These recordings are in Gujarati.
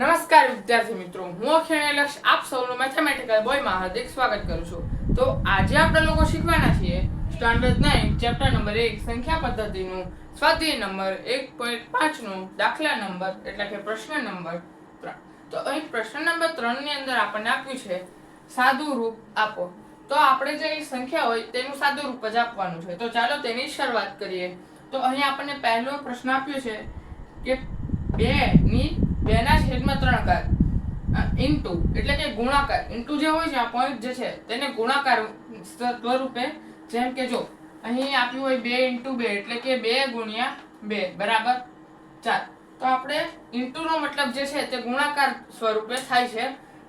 નમસ્કાર વિદ્યાર્થી મિત્રો, હું અક્ષય લક્ષ આપ સૌનું મેથેમેટિકલ બોયમાં હાર્દિક સ્વાગત કરું છું. તો આજે આપણે લોકો શીખવાના છીએ સ્ટાન્ડર્ડ 9 ચેપ્ટર નંબર 1 સંખ્યા પદ્ધતિનું સ્વાધ્યાય નંબર 1.5 નું દાખલા નંબર એટલે કે પ્રશ્ન નંબર 3. તો અહીં પ્રશ્ન નંબર 3 ની અંદર આપણને આપ્યું છે સાદું રૂપ આપો. તો આપણે જે સંખ્યા હોય તેનું સાદું રૂપ જ આપવાનું છે. તો ચાલો તેની શરૂઆત કરીએ. તો અહીં આપણને પહેલો પ્રશ્ન આપ્યો છે કે 2 ના છેદમાં 3 ઘાત ઇન્ટુ એટલે કે ગુણાકાર ઇન્ટુ જે હોય છે આ પોઈન્ટ જે છે તેને ગુણાકાર સ્વરૂપે, જેમ કે જો અહીં આપ્યું હોય 2 × 2 એટલે કે 2 × 2 બરાબર 4. તો આપણે ઇન્ટુ નો મતલબ જે છે તે ગુણાકાર સ્વરૂપે થાય છે.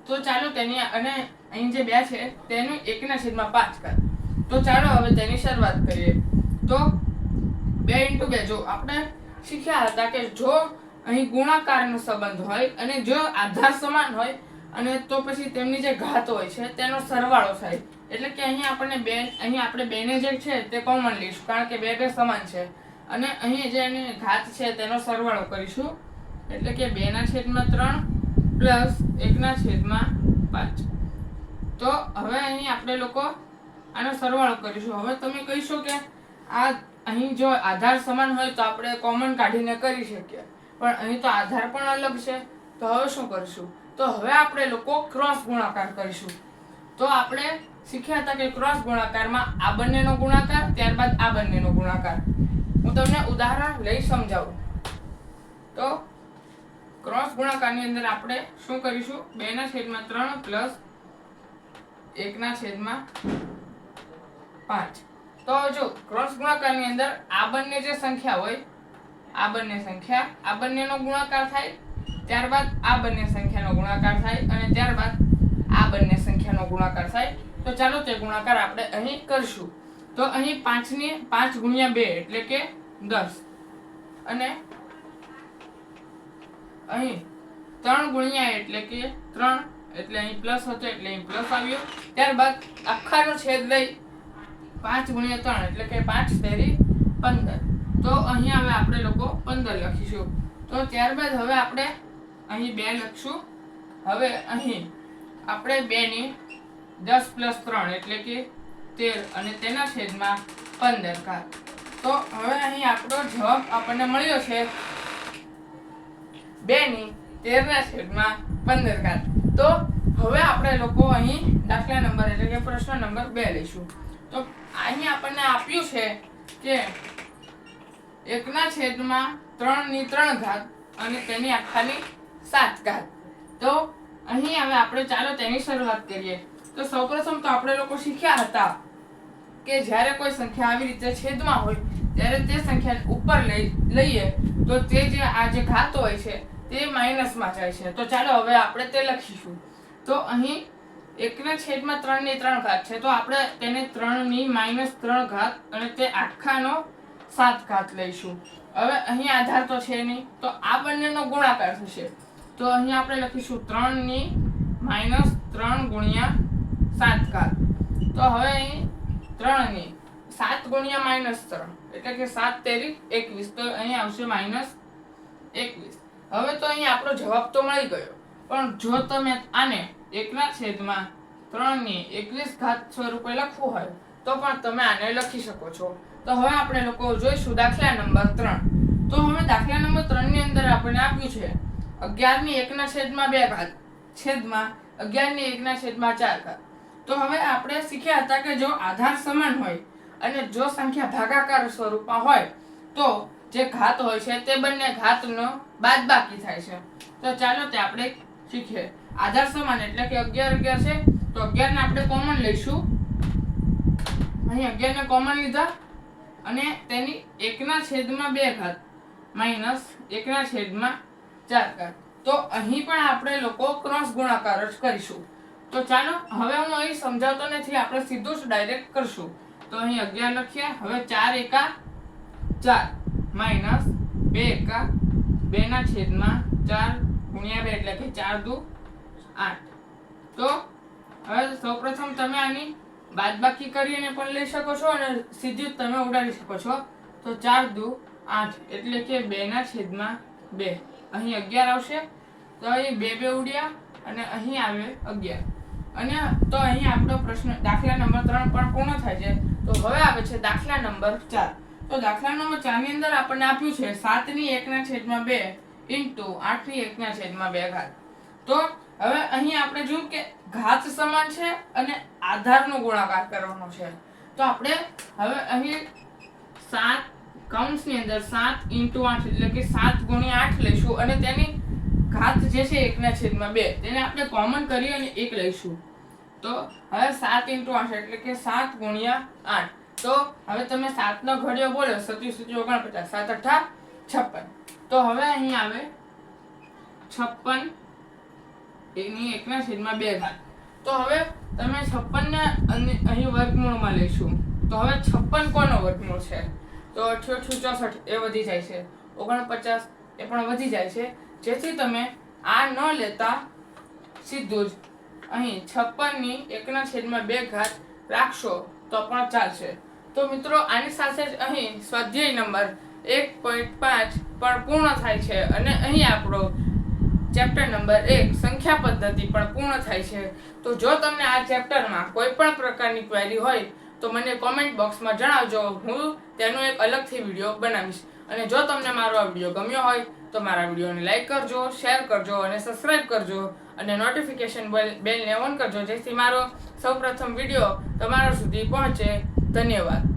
તો ચાલો તેની અને અહીં જે 2 છે તેનું 1/5 ઘાત. તો ચાલો હવે તેની શરૂઆત કરીએ. તો 2 × 2 જો આપણે શીખ્યા હતા કે જો અહીં ગુણાકારનો સંબંધ હોય અને જો આધાર સમાન હોય અને તો પછી તેમની જે ઘાત હોય છે તેનો સરવાળો થાય. એટલે કે અહીં આપણે 2 ને જે છે તે કોમન લઈશું કારણ કે 2 સમાન છે અને અહીં જે એની ઘાત છે તેનો સરવાળો કરીશું એટલે કે 2/3 1/5. તો હવે અહીં આપણે લોકો આનો સરવાળો કરીશું. હવે તમે કહીશો કે આ અહીં જો આધાર સમાન હોય તો આપણે કોમન કાઢીને કરી શકીએ, પણ અહીં તો આધાર પણ અલગ છે. તો હવે શું કરીશું? તો હવે આપણે લોકો ક્રોસ ગુણાકાર કરીશું. તો આપણે શીખ્યા હતા કે ક્રોસ ગુણાકારમાં આ બંનેનો ગુણાકાર ત્યારબાદ આ બંનેનો ગુણાકાર. હું તમને ઉદાહરણ લઈ સમજાવું. તો ક્રોસ ગુણાકારની અંદર આપણે શું કરીશું? 2/3 1/5. તો જો ક્રોસ ગુણાકારની અંદર આ બંને જે સંખ્યા હોય આ બંનેનો ગુણાકાર થાય, ત્યારબાદ આ બંને સંખ્યાનો ગુણાકાર થાય અને ત્યારબાદ આ બંને સંખ્યાનો ગુણાકાર થાય. તો ચાલો તે ગુણાકાર આપણે અહીં કરશું. તો અહીં 5 × 2 એટલે કે 10 અને અહીં 3 × એટલે કે 3 એટલે અહીં પ્લસ હતો એટલે અહીં પ્લસ આવ્યો. ત્યારબાદ આખાનો છેદ લઈ 5 × 3 એટલે કે 5 × 15. તો અહીં હવે આપણે લોકો 15 લખીશું. તો ત્યારબાદ હવે આપણે અહીં 2 લખશું. હવે અહીં આપણે 2 ની 10 + 3 એટલે કે 13 અને તેના છેદમાં 15 ઘાત. તો હવે અહીં આપણો જવાબ આપણને મળ્યો છે 2 ની 13/15 ઘાત. તો હવે આપણે લોકો અહીં દાખલા નંબર એટલે કે પ્રશ્ન નંબર 2 લઈશું. તો અહીં આપણને આપ્યું છે કે 1/3 ઘાત અને તેની આખાની 7 ઘાત. તો અહીં હવે આપણે ચાલો તેની શરૂઆત કરીએ. તો સૌપ્રથમ તો આપણે લોકો શીખ્યા હતા કે જ્યારે કોઈ સંખ્યા આવી રીતે છેદમાં હોય ત્યારે તે સંખ્યાને ઉપર લઈએ તો તે જે આ જે ઘાત હોય છે તે માઈનસમાં જાય છે. તો ચાલો હવે આપણે તે લખીશું. તો અહીં 1/3 ની 3 ઘાત છે તો આપણે તેને 3 ની -3 ઘાત અને તે આખાનો 7 ઘાત લઈશું. હવે અહીં આધાર તો છે નહીં તો આ બંનેનો ગુણાકાર થશે. તો અહીં આપણે લખીશું 3 ની -3 × 7 ઘાત. તો હવે અહીં 3 ની 7 × -3 એટલે કે 7 × 21. તો અહીં આવશે -21. હવે તો અહીં આપણો જવાબ તો મળી ગયો, પણ જો તમે આને 1/3 ની 21 ઘાત સ્વરૂપે લખવું હોય તો પણ તમે આને લખી શકો છો. તો હવે આપણે લોકો જોઈશું દાખલા નંબર 3. તો હવે દાખલા નંબર 3 ની અંદર આપણને આપ્યું છે 11 ની 1/2 ઘાત છેદમાં 11 ની 1/4 ઘાત. તો હવે આપણે શીખ્યા હતા કે જો આધાર સમાન હોય અને જો સંખ્યા ભાગાકાર સ્વરૂપમાં હોય તો જે ઘાત હોય છે તે બંને ઘાતનો બાદબાકી થાય છે. તો ચાલો તે આપણે શીખીએ. આધાર સમાન એટલે કે 11 છે તો 11 ને આપણે કોમન લઈશું. અહીં 11 ને કોમન લીધા અને તેની 1/2 ઘાત માઈનસ 1/4 ઘાત. તો અહીં પણ આપણે લોકો ક્રોસ ગુણાકાર જ કરીશું. તો ચાલો હવે હું અહીં સમજાવતો નથી, આપણે સીધું જ ડાયરેક્ટ કરશું. તો અહીં 11 લખીએ. હવે 4 × 4 માઈનસ 2 × 2/4 × 2 એટલે કે 4 × 2 = 8. તો હવે સૌપ્રથમ તમે આની બાદબાકી કરીને પણ લઈ શકો છો અને સીધી જ તમે ઉડાડી શકો છો. તો 4 × 2 = 8 એટલે કે 2/2. અહીં 11 આવશે તો અહીં 2 2 ઉડ્યા અને અહીં આવે 11. અને તો અહીં આપણો પ્રશ્ન દાખલા નંબર 3 પણ પૂર્ણ થાય છે. તો હવે આવે છે દાખલા નંબર 4. તો દાખલા નંબર 4 ની અંદર આપણને આપ્યું છે 7/1/2 ઇન્ટુ 8/1/2 તો હવે અહીં આપણે જોયું કે ઘાત સમાન છે અને આધારનો ગુણાકાર કરવાનો છે. તો આપણે હવે અહીં 7 કૌંસની અંદર 7 × 8 એટલે કે 7 × 8 લઈશું અને તેની ઘાત જે છે 1/2 તેને આપણે કોમન કરી અને 1 લઈશું. તો હવે 7 × 8 એટલે કે 7 × 8. તો હવે તમે 7 નો ઘડિયો બોલો 27 49 7 8 56. તો હવે અહીં આવે 56 એની 1/2. તો હવે તમે 56 ને અહીં વર્ગમૂળમાં લઈશું. તો હવે 56 કોનો વર્ગમૂળ છે? તો 88 64 એ વધી જાય છે, 49 એ પણ વધી જાય છે. જેથી તમે આ ન લેતા સીધું જ અહીં 56 ની 1/2 રાખશો તો પણ ચાલશે. તો મિત્રો આની સાથે જ અહીં સ્વાધ્યાય નંબર 1.5 પણ પૂર્ણ થાય છે અને અહીં આપણો ચેપ્ટર નંબર 1 સંખ્યા પદ્ધતિ પણ પૂર્ણ થાય છે. તો જો તમને આ ચેપ્ટરમાં કોઈ પણ પ્રકારની ક્વેરી હોય તો મને કોમેન્ટ બોક્સમાં જણાવજો. હું તેનો એક અલગથી વિડીયો બનાવીશ. અને જો તમને મારો આ વિડીયો ગમ્યો હોય તો મારા વિડીયોને લાઈક કરજો, શેર કરજો અને સબસ્ક્રાઇબ કરજો અને નોટિફિકેશન બેલને ઓન કરજો જેથી મારો સૌપ્રથમ વિડીયો તમારા સુધી પહોંચે. ધન્યવાદ.